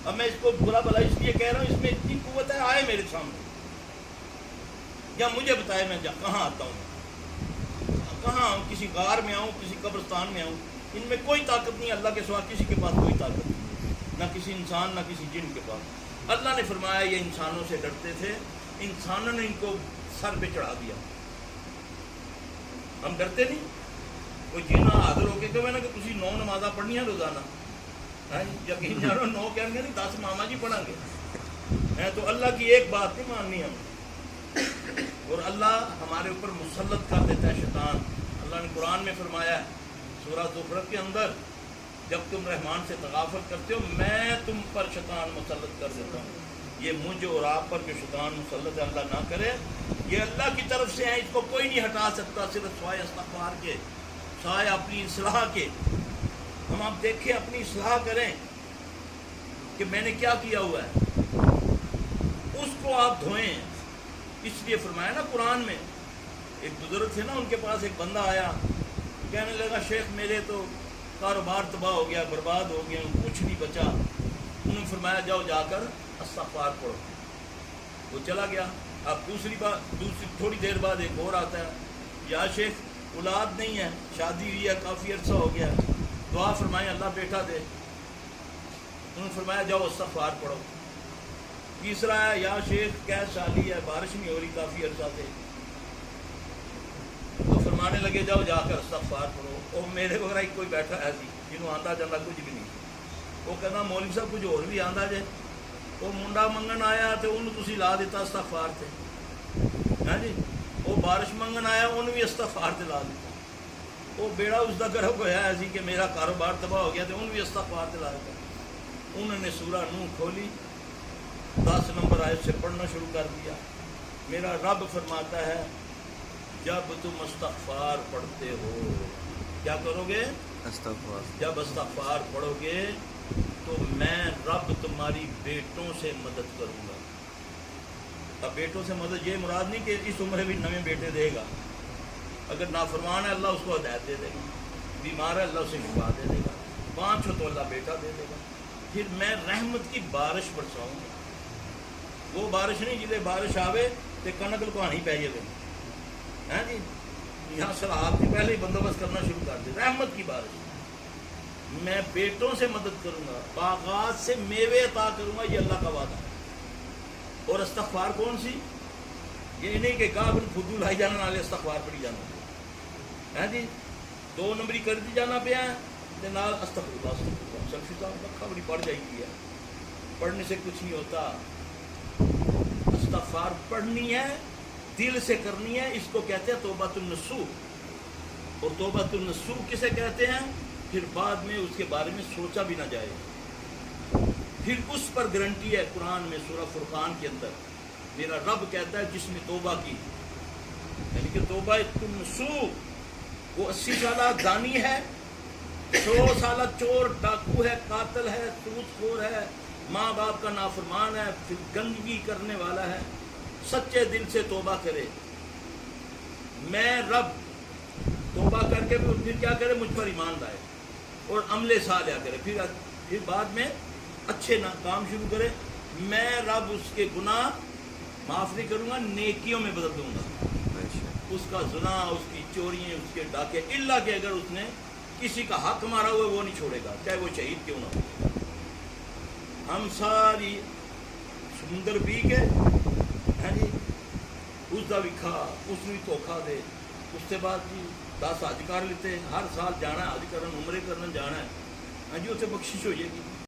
اب میں اس کو برا بھلا اس لیے کہہ رہا ہوں، اس میں اتنی قوت ہے، آئے میرے سامنے یا مجھے بتائے میں کہاں آتا ہوں، کہاں آؤں، کسی غار میں آؤں، کسی قبرستان میں آؤں، ان میں کوئی طاقت نہیں، اللہ کے سوا کسی کے پاس کوئی طاقت نہیں، نہ کسی انسان نہ کسی جن کے پاس۔ اللہ نے فرمایا یہ انسانوں سے ڈرتے تھے، انسانوں نے ان کو سر پہ چڑھا دیا۔ ہم ڈرتے نہیں، کوئی جن حاضر ہو کے کہ میں نے کہ تسی 9 نمازاں پڑھنیاں روزانہ، یقین جانو 9 کہیں گے نہیں 10 ماما جی پڑھیں گے، تو اللہ کی ایک بات نہیں ماننی ہم، اور اللہ ہمارے اوپر مسلط کر دیتا ہے شیطان۔ اللہ نے قرآن میں فرمایا ہے سورہ زخرف کے اندر، جب تم رحمان سے تغافل کرتے ہو میں تم پر شیطان مسلط کر دیتا ہوں۔ یہ مجھ اور آپ پر جو شیطان مسلط ہے اللہ نہ کرے، یہ اللہ کی طرف سے ہے، اس کو کوئی نہیں ہٹا سکتا، صرف سوائے استغفار کے، سوائے اپنی اصلاح کے۔ ہم آپ دیکھیں اپنی اصلاح کریں کہ میں نے کیا کیا ہوا ہے، اس کو آپ دھوئیں۔ اس لیے فرمایا نا قرآن میں، ایک بزرگ تھے نا، ان کے پاس ایک بندہ آیا، کہنے لگا شیخ میرے تو کاروبار تباہ ہو گیا، برباد ہو گیا، کچھ نہیں بچا۔ انہوں نے فرمایا جاؤ جا کر استغفار پڑھو۔ وہ چلا گیا۔ اب دوسری تھوڑی دیر بعد ایک اور آتا ہے، یا شیخ اولاد نہیں ہے، شادی ہوئی ہے، کافی عرصہ ہو گیا، دعا فرمائیں اللہ بیٹا دے۔ انہوں نے فرمایا جاؤ استغفار پڑھو۔ تیسرا ہے، یا شیخ قید سالی ہے، بارش نہیں ہو رہی کافی عرصہ سے، تو فرمانے لگے جاؤ جا کر استغفار پڑھو۔ وہ میرے وغیرہ کوئی بیٹھا ایسی جنہوں آتا جانا کچھ بھی نہیں، وہ کہنا مولوی صاحب کچھ اور بھی آندا جے، وہ منڈا منگن آیا تو انہوں تسی لا دیتا استغفار تے، ہاں جی، وہ بارش منگن آیا انہوں بھی استغفار تے لا دیتا، وہ بیڑا اس دا گرب ہویا ایسی کہ میرا کاروبار تباہ ہو گیا تو انہوں بھی استغفار تے لا دیتا۔ انہوں نے سورہ نوح کھولی، 10 نمبر آیت سے پڑھنا شروع کر دیا۔ میرا رب فرماتا ہے جب تم استغفار پڑھتے ہو کیا کرو گے؟ استغفار۔ جب استغفار پڑھو گے تو میں رب تمہاری بیٹوں سے مدد کروں گا۔ اب بیٹوں سے مدد یہ مراد نہیں کہ اس عمر بھی نئے بیٹے دے گا، اگر نافرمان ہے اللہ اس کو ہدایت دے دے گا، بیمار ہے اللہ اسے شفا دے دے گا، 5 ہو تو اللہ بیٹا دے دے گا۔ پھر میں رحمت کی بارش برساؤں گا، وہ بارش نہیں جلے بارش آوے تے کنک لکوانی پہ جائے، ہیں جی، یہاں سرحد کی پہلے ہی بندوبست کرنا شروع کر دے، رحمت کی بارش۔ میں بیٹوں سے مدد کروں گا، باغات سے میوے عطا کروں گا، یہ اللہ کا وعدہ ہے۔ اور استغفار کون سی؟ یہ نہیں کہ کہا پھر لائی جانا نالے استغفار پڑھی جانا، ہیں جی، 2 نمبری کر دی جانا پہ ہیں تے نال استغفر اللہ سلفی صاحب رکھا بڑی پڑھ جائی ہے، پڑھنے سے کچھ نہیں ہوتا۔ استغفار پڑھنی ہے، دل سے کرنی ہے، اس کو کہتے ہیں توبۃ النصوح۔ اور توبۃ النصوح کسے کہتے ہیں؟ پھر بعد میں اس کے بارے میں سوچا بھی نہ جائے، پھر اس پر گارنٹی ہے قرآن میں سورہ فرقان کے اندر، میرا رب کہتا ہے جس نے توبہ کی، یعنی کہ توبہ النصوح، وہ 80 سالہ زانی ہے، 100 سالہ چور ڈاکو ہے، قاتل ہے، سود خور ہے، ماں باپ کا نافرمان ہے، پھر گندگی کرنے والا ہے، سچے دل سے توبہ کرے، میں رب توبہ کر کے پھر کیا کرے؟ مجھ پر ایمان لائے اور عمل صالح کرے، پھر بعد میں اچھے کام شروع کرے، میں رب اس کے گناہ معاف نہیں کروں گا، نیکیوں میں بدل دوں گا۔ اس کا زنا، اس کی چوریاں، اس کے ڈاکے، اللہ کہ اگر اس نے کسی کا حق مارا ہوا وہ نہیں چھوڑے گا، چاہے وہ شہید کیوں نہ ہو۔ ہم ساری سمندر پی کے، ہیں جی، اس دا بھی کھا، اس نے بھی دھوکھا دے، اس کے بعد جی 10 حج کر لیتے، ہر سال جانا ہے حج کرن، عمرے کرن جانا ہے، ہاں جی، اسے بخشش ہو جائے گی۔